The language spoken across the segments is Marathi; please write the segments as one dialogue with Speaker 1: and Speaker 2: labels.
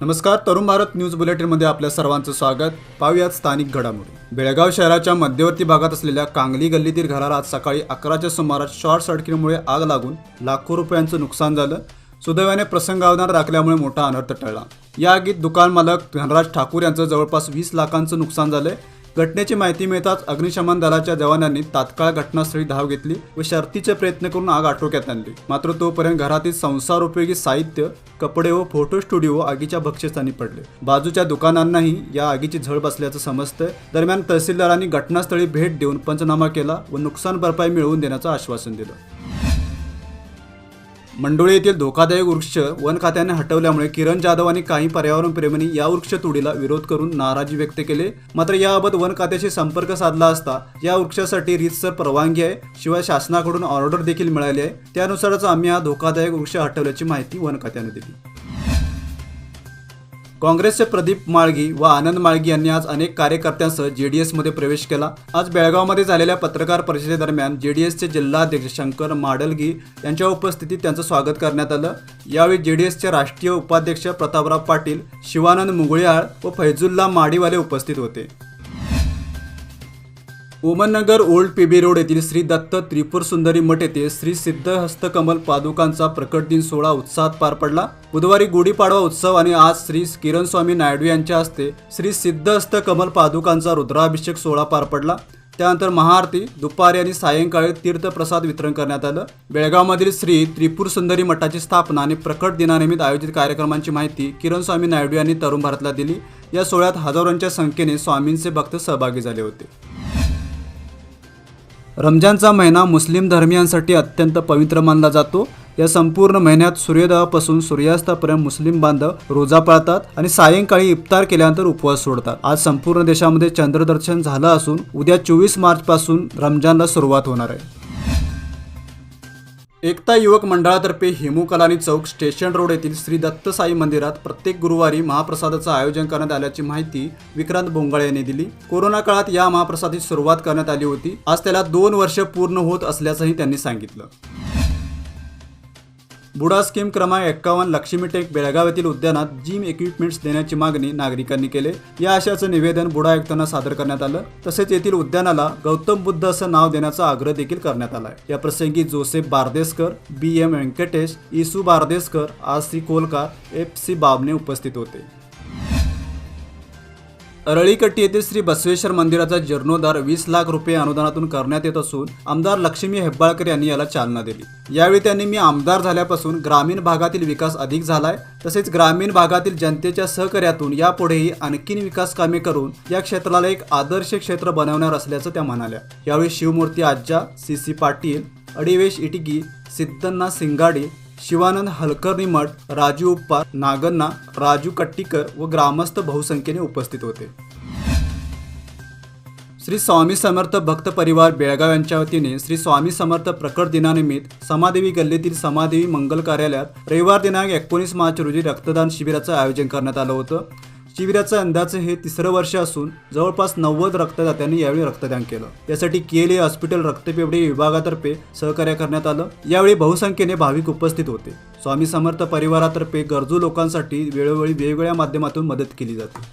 Speaker 1: नमस्कार, तरुण भारत न्यूज बुलेटिनमध्ये आपल्या सर्वांचं स्वागत. पाहूयात स्थानिक घडामोडी. बेळगाव शहराच्या मध्यवर्ती भागात असलेल्या कांगली गल्लीतील घराला आज सकाळी 11च्या सुमारास शॉर्ट सर्किटमुळे आग लागून लाखो रुपयांचं नुकसान झालं. सुदैवाने प्रसंगावधान राखल्यामुळे मोठा अनर्थ टळला. या आगीत दुकान मालक धनराज ठाकूर यांचं जवळपास 20 लाखांचं नुकसान झालंय. घटनेची माहिती मिळताच अग्निशमन दलाच्या जवानांनी तात्काळ घटनास्थळी धाव घेतली व शर्थीचे प्रयत्न करून आग आटोक्यात आणली. मात्र तोपर्यंत घरातील संसारोपयोगी साहित्य, कपडे व फोटो स्टुडिओ आगीच्या भक्ष्यस्थानी पडले. बाजूच्या दुकानांनाही या आगीची झळ बसल्याचं समजतंय. दरम्यान तहसीलदारांनी घटनास्थळी भेट देऊन पंचनामा केला व नुकसान भरपाई मिळवून देण्याचं आश्वासन दिलं. मंडोळी येथील धोकादायक वृक्ष वन खात्याने हटवल्यामुळे किरण जाधव आणि काही पर्यावरण प्रेमींनी या वृक्ष तोडीला विरोध करून नाराजी व्यक्त केली. मात्र याबाबत वन खात्याशी संपर्क साधला असता या वृक्षासाठी रीतसर परवानगी आहे, शिवाय शासनाकडून ऑर्डर देखील मिळाली आहे. त्यानुसारच आम्ही हा धोकादायक वृक्ष हटवल्याची माहिती वन खात्याने दिली. काँग्रेसचे प्रदीप माळगी व आनंद माळगी यांनी आज अनेक कार्यकर्त्यांसह जेडीएसमध्ये प्रवेश केला. आज बेळगावमध्ये झालेल्या पत्रकार परिषदेदरम्यान जेडीएसचे जिल्हाध्यक्ष शंकर माडलगी यांच्या उपस्थितीत त्यांचं स्वागत करण्यात आलं. यावेळी जेडीएसचे राष्ट्रीय उपाध्यक्ष प्रतापराव पाटील, शिवानंद मुगळीयाळ व फैजुल्ला माडीवाले उपस्थित होते. ओमननगर ओल्ड पीबी रोड येथील श्री दत्त त्रिपुर सुंदरी मठ येथे श्री सिद्ध हस्तकमल पादुकांचा प्रकट दिन सोहळा उत्साहात पार पडला. बुधवारी गुढीपाडवा उत्सव आणि आज श्री किरण स्वामी नायडू यांच्या हस्ते श्री सिद्ध हस्तकमल पादुकांचा रुद्राभिषेक सोहळा पार पडला. त्यानंतर महाआरती, दुपारी आणि सायंकाळी तीर्थप्रसाद वितरण करण्यात आलं. बेळगावमधील श्री त्रिपुर सुंदरी मठाची स्थापना आणि प्रकट दिनानिमित्त आयोजित कार्यक्रमांची माहिती किरण स्वामी नायडू यांनी तरुण भारतला दिली. या सोहळ्यात हजारोंच्या संख्येने स्वामींचे भक्त सहभागी झाले होते. रमजानचा महिना मुस्लिम धर्मियांसाठी अत्यंत पवित्र मानला जातो. या संपूर्ण महिन्यात सूर्योदयापासून सूर्यास्तापर्यंत मुस्लिम बांधव रोजा पाळतात आणि सायंकाळी इफ्तार केल्यानंतर उपवास सोडतात. आज संपूर्ण देशामध्ये चंद्रदर्शन झालं असून उद्या 24 मार्च पासून रमजानला सुरुवात होणार आहे. एकता युवक मंडळातर्फे हेमू कलानी चौक स्टेशन रोड येथील श्री दत्त साई मंदिरात प्रत्येक गुरुवारी महाप्रसादाचं आयोजन करण्यात आल्याची माहिती विक्रांत बोंगाळे यांनी दिली. कोरोना काळात या महाप्रसादाची सुरुवात करण्यात आली होती. आज त्याला 2 वर्ष पूर्ण होत असल्याचंही त्यांनी सांगितलं. बुडा स्कीम क्रमांक 51 लक्ष्मी टेक बेळगाव येथील उद्यानात जिम इक्विपमेंट्स देण्याची मागणी नागरिकांनी केली. या आशयाचं निवेदन बुडा आयुक्तांना सादर करण्यात आलं. तसेच येथील उद्यानाला गौतम बुद्ध असं नाव देण्याचा आग्रह देखील करण्यात आलाय. या प्रसंगी Joseph Bardeskar, BM Venkatesh, Isu Bardeskar, RC Kolkar, FC Babne उपस्थित होते. अरळीकट्टी येथील श्री बसवेश्वर मंदिराचा जीर्णोद्धार 20 लाख रुपये अनुदानातून करण्यात येत असून आमदार लक्ष्मी हेब्बाळकर यांनी याला चालना दिली. यावेळी त्यांनी मी आमदार झाल्यापासून ग्रामीण भागातील विकास अधिक झालाय, तसेच ग्रामीण भागातील जनतेच्या सहकार्यातून यापुढेही आणखीन विकास कामे करून या क्षेत्राला एक आदर्श क्षेत्र बनवणार असल्याचं त्या म्हणाल्या. यावेळी शिवमूर्ती आज्जा, CC पाटील, अडिवेश इटगी, सिद्धन्ना सिंगाडे, शिवानंद हलकर्णी मठ, राजू उप्पार, नागन्ना, राजू कट्टीकर व ग्रामस्थ बहुसंख्येने उपस्थित होते. श्री स्वामी समर्थ भक्त परिवार बेळगाव यांच्या वतीने श्री स्वामी समर्थ प्रकट दिनानिमित्त समादेवी गल्लीतील समादेवी मंगल कार्यालयात रविवार दिनांक 19 मार्च रोजी रक्तदान शिबिराचं आयोजन करण्यात आलं होतं. शिबिराचं अंदाजे हे 3रं वर्ष असून जवळपास 90 रक्तदात्यांनी यावेळी रक्तदान केलं. यासाठी KLA हॉस्पिटल रक्तपेढी विभागातर्फे सहकार्य करण्यात आलं. यावेळी बहुसंख्येने भाविक उपस्थित होते. स्वामी समर्थ परिवारातर्फे गरजू लोकांसाठी वेळोवेळी वेगवेगळ्या माध्यमातून मदत केली जाते.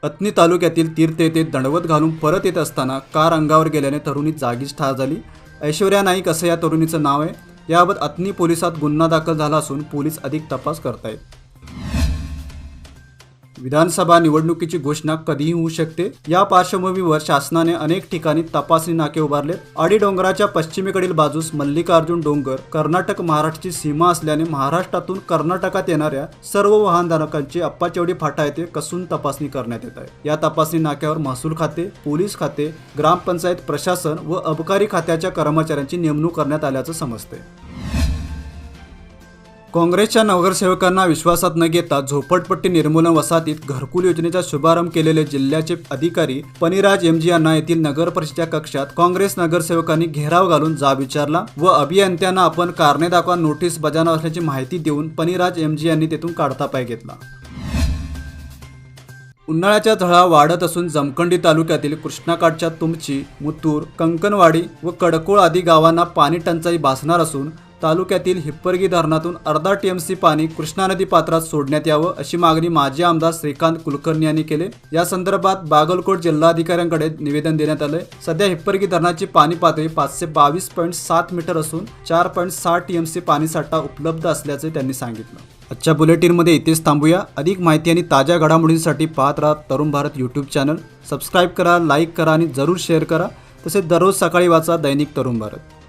Speaker 1: अथणी तालुक्यातील तीर्थ येथे दंडवत घालून परत येत असताना कार अंगावर गेल्याने तरुणी जागीच ठार झाली. ऐश्वर्या नाईक असं या तरुणीचं नाव आहे. याबाबत अथणी पोलिसात गुन्हा दाखल झाला असून पोलीस अधिक तपास करतायत. विधानसभा निवडणुकीची घोषणा कधीही होऊ शकते. या पार्श्वभूमीवर शासनाने अनेक ठिकाणी तपासणी नाके उभारले. आडी डोंगराच्या पश्चिमेकडील बाजूस मल्लिकार्जुन डोंगर कर्नाटक महाराष्ट्राची सीमा असल्याने महाराष्ट्रातून कर्नाटकात येणाऱ्या सर्व वाहनधारकांची अप्पाचेवडी फाटा येथे कसून तपासणी करण्यात येत आहे. या तपासणी नाक्यावर महसूल खाते, पोलीस खाते, ग्रामपंचायत प्रशासन व अबकारी खात्याच्या कर्मचाऱ्यांची नेमणूक करण्यात आल्याचं समजते. काँग्रेसच्या नगरसेवकांना विश्वासात न घेता झोपडपट्टी निर्मूलन वसाहतीत घरकुल योजनेचा शुभारंभ केलेले जिल्ह्याचे अधिकारी पनिराज MG यांना येथील नगर परिषदेच्या कक्षात काँग्रेस नगरसेवकांनी घेराव घालून जाब विचारला व अभियंत्यांना आपण कारणे दाखवा नोटीस बजावणार असल्याची माहिती देऊन पनिराज MG यांनी तेथून काढता पाय घेतला. उन्हाळ्याच्या झळा वाढत असून जमखंडी तालुक्यातील कृष्णाकाठच्या तुमची, मुतूर, कंकणवाडी व कडकोळ आदी गावांना पाणी टंचाई भासणार असून तालुक्यातील हिप्परगी धरणातून अर्धा टीएमसी पाणी कृष्णा नदी पात्रात सोडण्यात यावं अशी मागणी माजी आमदार श्रीकांत कुलकर्णी यांनी केली। या संदर्भात बागलकोट जिल्हाधिकाऱ्यांकडे निवेदन देण्यात आले। सध्या हिप्परगी धरणाची पाणी पातळी 522.7 मीटर असून 4.6 टीएमसी पाणीसाठा उपलब्ध असल्याचे त्यांनी सांगितलं। आजच्या बुलेटिनमध्ये इथेच थांबूया। अधिक माहिती आणि ताज्या घडामोडींसाठी पाहत राहा Tarun Bharat YouTube channel. Subscribe करा, लाईक करा आणि जरूर शेअर करा। तसेच दररोज सकाळी वाचा दैनिक तरुण भारत।